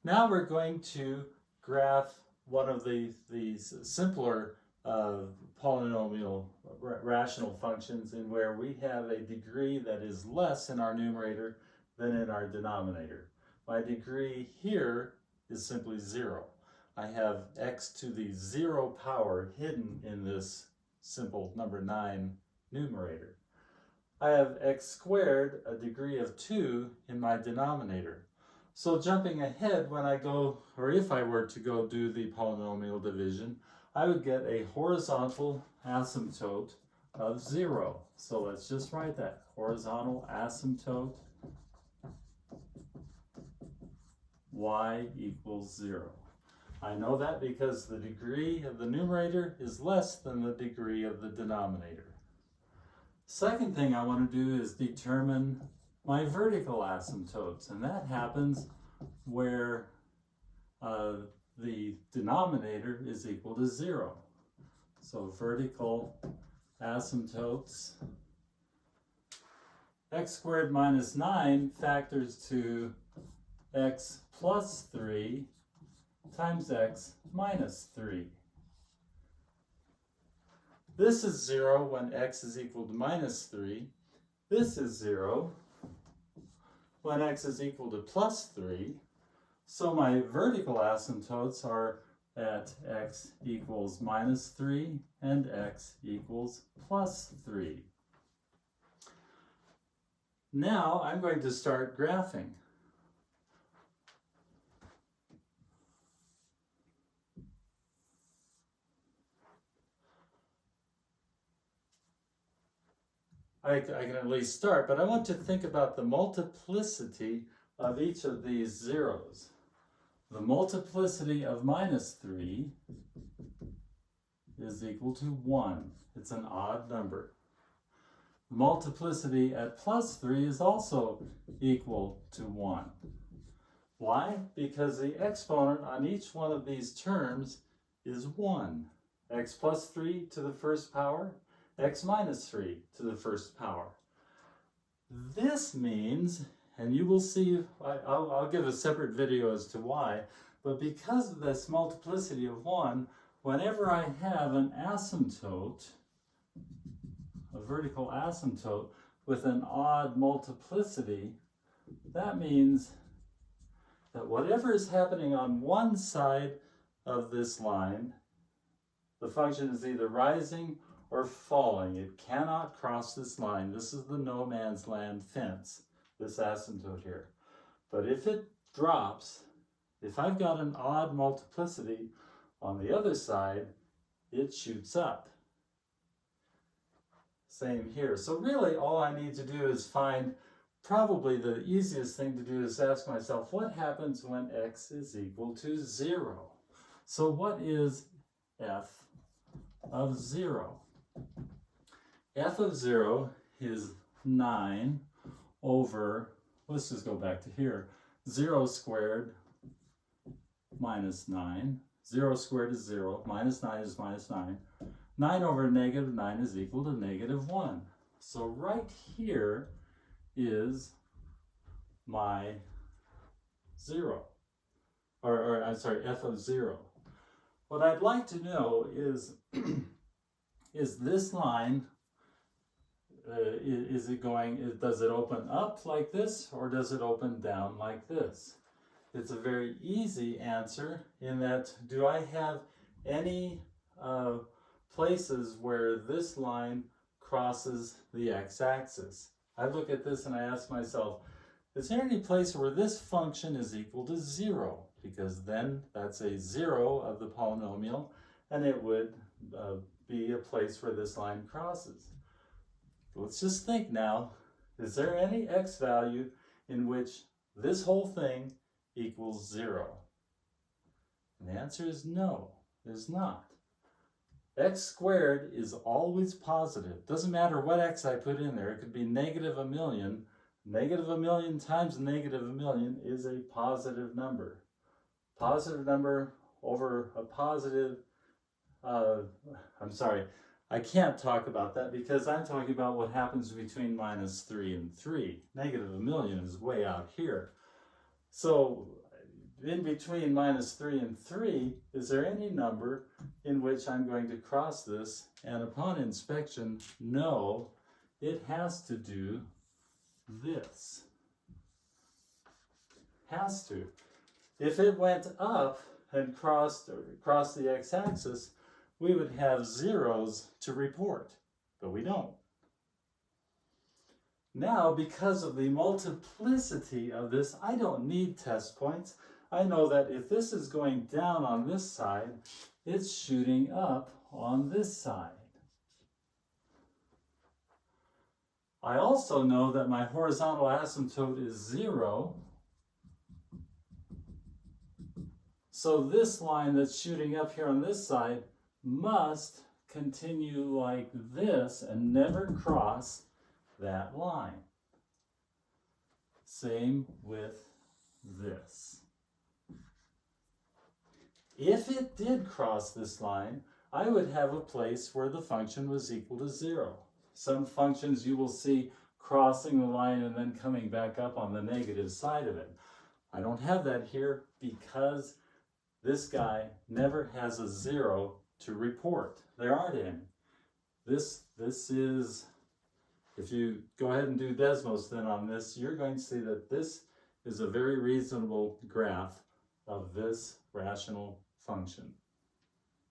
Now we're going to graph one of these simpler polynomial rational functions in where we have a degree that is less in our numerator than in our denominator. My degree here is simply 0. I have x to the 0 power hidden in this simple number 9 numerator. I have x squared, a degree of 2, in my denominator. So jumping ahead, when I go, or if I were to go do the polynomial division, I would get a horizontal asymptote of 0. So let's just write that, horizontal asymptote y equals 0. I know that because the degree of the numerator is less than the degree of the denominator. Second thing I want to do is determine my vertical asymptotes, and that happens where the denominator is equal to 0. So vertical asymptotes, x squared minus 9 factors to x plus 3 times x minus 3. This is 0 when x is equal to minus 3. This is 0 when x is equal to plus 3. So my vertical asymptotes are at x equals minus 3 and x equals plus 3. Now I'm going to start graphing. I can at least start, but I want to think about the multiplicity of each of these zeros. The multiplicity of minus 3 is equal to 1. It's an odd number. The multiplicity at plus 3 is also equal to 1. Why? Because the exponent on each one of these terms is 1. X plus 3 to the first power, x minus 3 to the first power. This means, and you will see, I'll give a separate video as to why, but because of this multiplicity of 1, whenever I have an asymptote, a vertical asymptote with an odd multiplicity, that means that whatever is happening on one side of this line, the function is either rising or falling. It cannot cross this line. This is the no man's land fence, this asymptote here. But if it drops, if I've got an odd multiplicity on the other side, it shoots up. Same here. So really all I need to do is find, probably the easiest thing to do is ask myself, what happens when x is equal to 0? So what is f of 0? F of 0 is 9 over, let's just go back to here, 0 squared minus 9. 0 squared is 0, minus 9 is minus 9. 9 over negative 9 is equal to negative 1. So right here is my 0, or I'm sorry, f of 0. What I'd like to know is, is this line, is it going, does it open up like this, or does it open down like this? It's a very easy answer in that, do I have any places where this line crosses the x-axis? I look at this and I ask myself, is there any place where this function is equal to 0? Because then that's a 0 of the polynomial, and it would be a place where this line crosses. Let's just think now, is there any x value in which this whole thing equals 0? And the answer is no, there's not. X squared is always positive. Doesn't matter what x I put in there. It could be negative a million. Negative a million times negative a million is a positive number. Positive number over a positive, I'm sorry, I can't talk about that because I'm talking about what happens between minus 3 and 3. Negative a million is way out here. So in between minus 3 and 3, is there any number in which I'm going to cross this? And upon inspection, no, it has to do this. Has to. If it went up and crossed the x-axis, we would have zeros to report, but we don't. Now, because of the multiplicity of this, I don't need test points. I know that if this is going down on this side, it's shooting up on this side. I also know that my horizontal asymptote is 0. So this line that's shooting up here on this side must continue like this and never cross that line. Same with this. If it did cross this line, I would have a place where the function was equal to 0. Some functions you will see crossing the line and then coming back up on the negative side of it. I don't have that here because this guy never has a 0 to report. There aren't any. This is, if you go ahead and do Desmos then on this, you're going to see that this is a very reasonable graph of this rational function.